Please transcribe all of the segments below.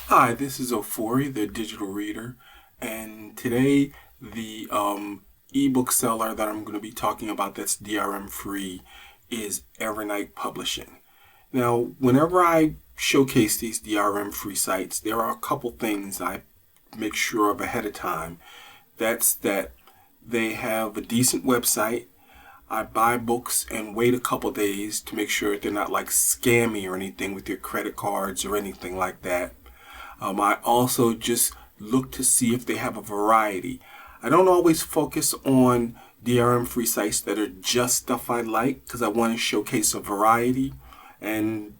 Hi, this is Ofori, the digital reader, and today the ebook seller that I'm going to be talking about that's DRM free is Evernight Publishing. Now, whenever I showcase these DRM free sites, there are a couple things I make sure of ahead of time. That's that they have a decent website. I buy books and wait a couple days to make sure they're not like scammy or anything with your credit cards or anything like that. I also just look to see if they have a variety. I don't always focus on DRM free sites that are just stuff I like because I want to showcase a variety. And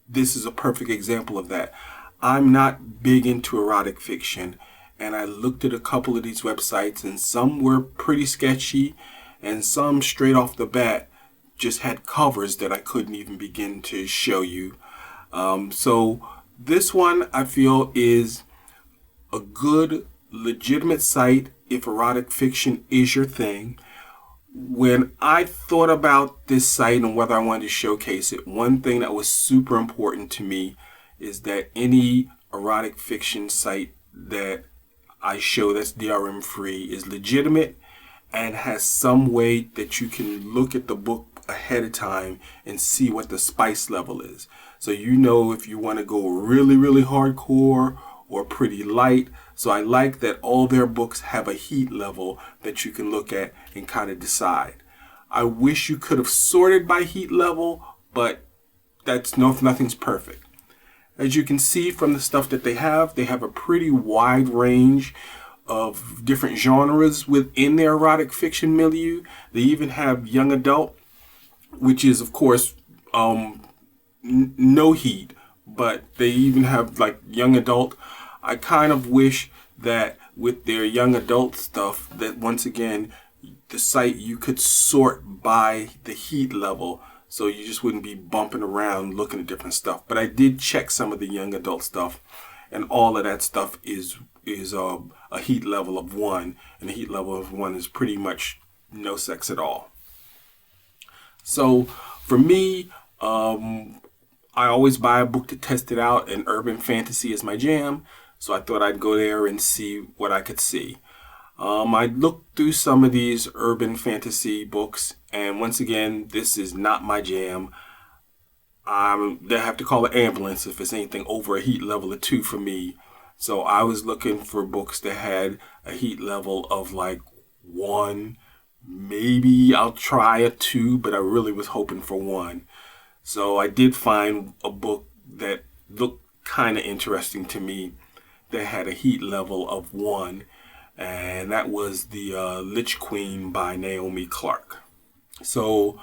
this is a perfect example of that. I'm not big into erotic fiction, and I looked at a couple of these websites, and some were pretty sketchy, and some straight off the bat just had covers that I couldn't even begin to show you. So this one I feel is a good, legitimate site if erotic fiction is your thing. When I thought about this site and whether I wanted to showcase it, one thing that was super important to me is that any erotic fiction site that I show that's DRM free is legitimate and has some way that you can look at the book ahead of time and see what the spice level is. So you know if you want to go really, really hardcore or pretty light. So I like that all their books have a heat level that you can look at and kind of decide. I wish you could have sorted by heat level, but nothing's perfect. As you can see from the stuff that they have a pretty wide range of different genres within their erotic fiction milieu. They even have young adult, which is of course no heat, but they even have like young adult. I kind of wish that with their young adult stuff that once again the site you could sort by the heat level so you just wouldn't be bumping around looking at different stuff. But I did check some of the young adult stuff, and all of that stuff is a heat level of 1, and the heat level of 1 is pretty much no sex at all. So for me, I always buy a book to test it out, and urban fantasy is my jam. So I thought I'd go there and see what I could see. I looked through some of these urban fantasy books, and once again, this is not my jam. They have to call an ambulance if it's anything over a heat level of 2 for me. So I was looking for books that had a heat level of like 1. Maybe I'll try a 2, but I really was hoping for 1. So I did find a book that looked kind of interesting to me that had a heat level of 1, and that was the Lich Queen by Naomi Clark. So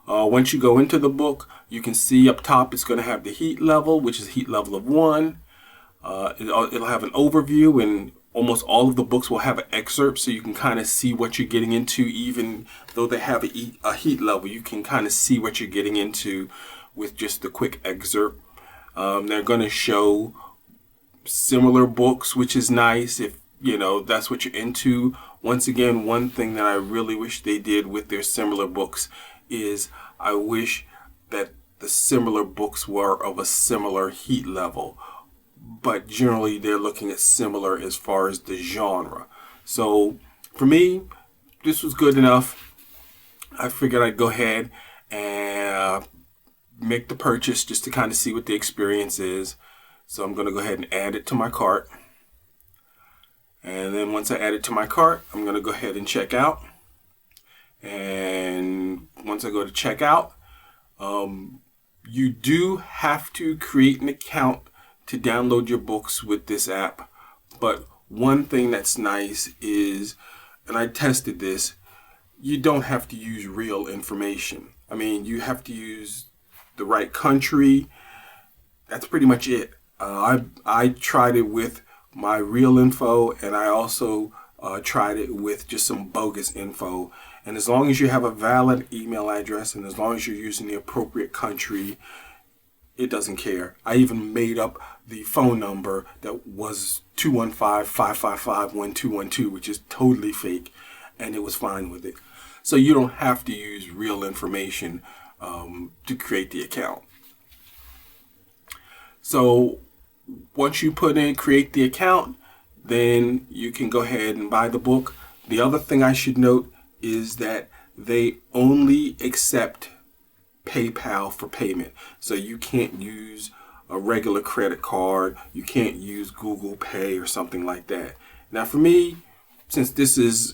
once you go into the book, you can see up top it's going to have the heat level, which is heat level of 1. It'll have an overview, and almost all of the books will have an excerpt, so you can kind of see what you're getting into. Even though they have a heat level, you can kind of see what you're getting into with just a quick excerpt. They're going to show similar books, which is nice if that's what you're into. Once again, one thing that I really wish they did with their similar books is I wish that the similar books were of a similar heat level, but generally they're looking at similar as far as the genre. So for me, this was good enough. I figured I'd go ahead and make the purchase just to kind of see what the experience is. So I'm going to go ahead and add it to my cart. And then once I add it to my cart, I'm going to go ahead and check out. And once I go to checkout, you do have to create an account to download your books with this app. But one thing that's nice is, and I tested this, you don't have to use real information. I mean, you have to use the right country. That's pretty much it. I tried it with my real info, and I also tried it with just some bogus info. And as long as you have a valid email address and as long as you're using the appropriate country, it doesn't care. I even made up the phone number that was 215-555-1212, which is totally fake, and it was fine with it. So you don't have to use real information to create the account. So once you create the account, then you can go ahead and buy the book. The other thing I should note is that they only accept PayPal for payment. So you can't use a regular credit card. You can't use Google Pay or something like that. Now for me, since this is,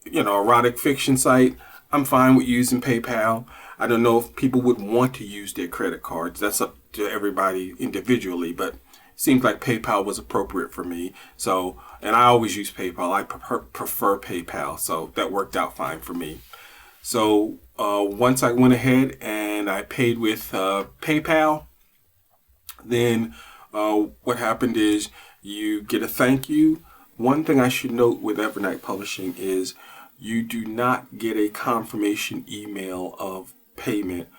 erotic fiction site, I'm fine with using PayPal. I don't know if people would want to use their credit cards. That's up to everybody individually, but it seems like PayPal was appropriate for me. So, and I always use PayPal. I prefer PayPal, so that worked out fine for me. So once I went ahead and I paid with PayPal, then what happened is you get a thank you. One thing I should note with Evernight Publishing is you do not get a confirmation email of payment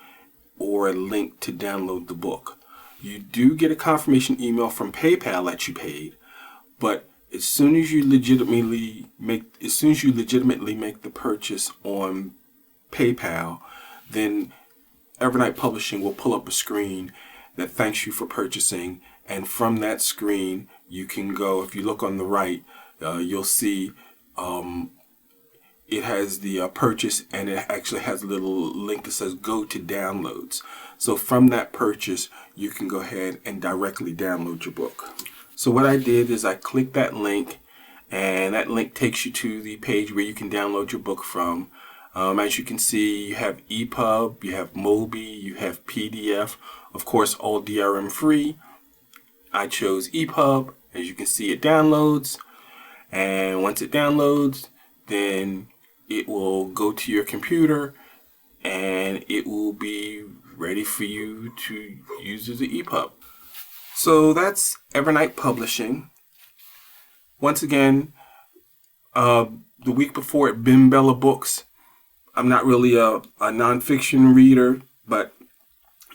or a link to download the book. You do get a confirmation email from PayPal that you paid, but as soon as you legitimately make the purchase on PayPal, then Evernight Publishing will pull up a screen that thanks you for purchasing, and from that screen you can go, if you look on the right, you'll see it has the purchase, and it actually has a little link that says go to downloads. So from that purchase you can go ahead and directly download your book. So what I did is I clicked that link, and that link takes you to the page where you can download your book from. As you can see, you have EPUB, you have Mobi, you have PDF, of course all DRM free. I chose EPUB. As you can see, it downloads, and once it downloads, then it will go to your computer and it will be ready for you to use as an EPUB. So that's Evernight Publishing. Once again, the week before at Bimbella Books, I'm not really a nonfiction reader, but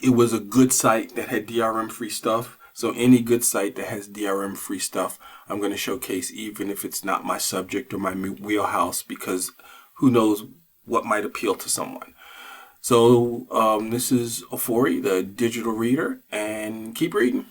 it was a good site that had DRM free stuff. So any good site that has DRM free stuff, I'm going to showcase, even if it's not my subject or my wheelhouse, because who knows what might appeal to someone. So this is Ofori, the digital reader, and keep reading.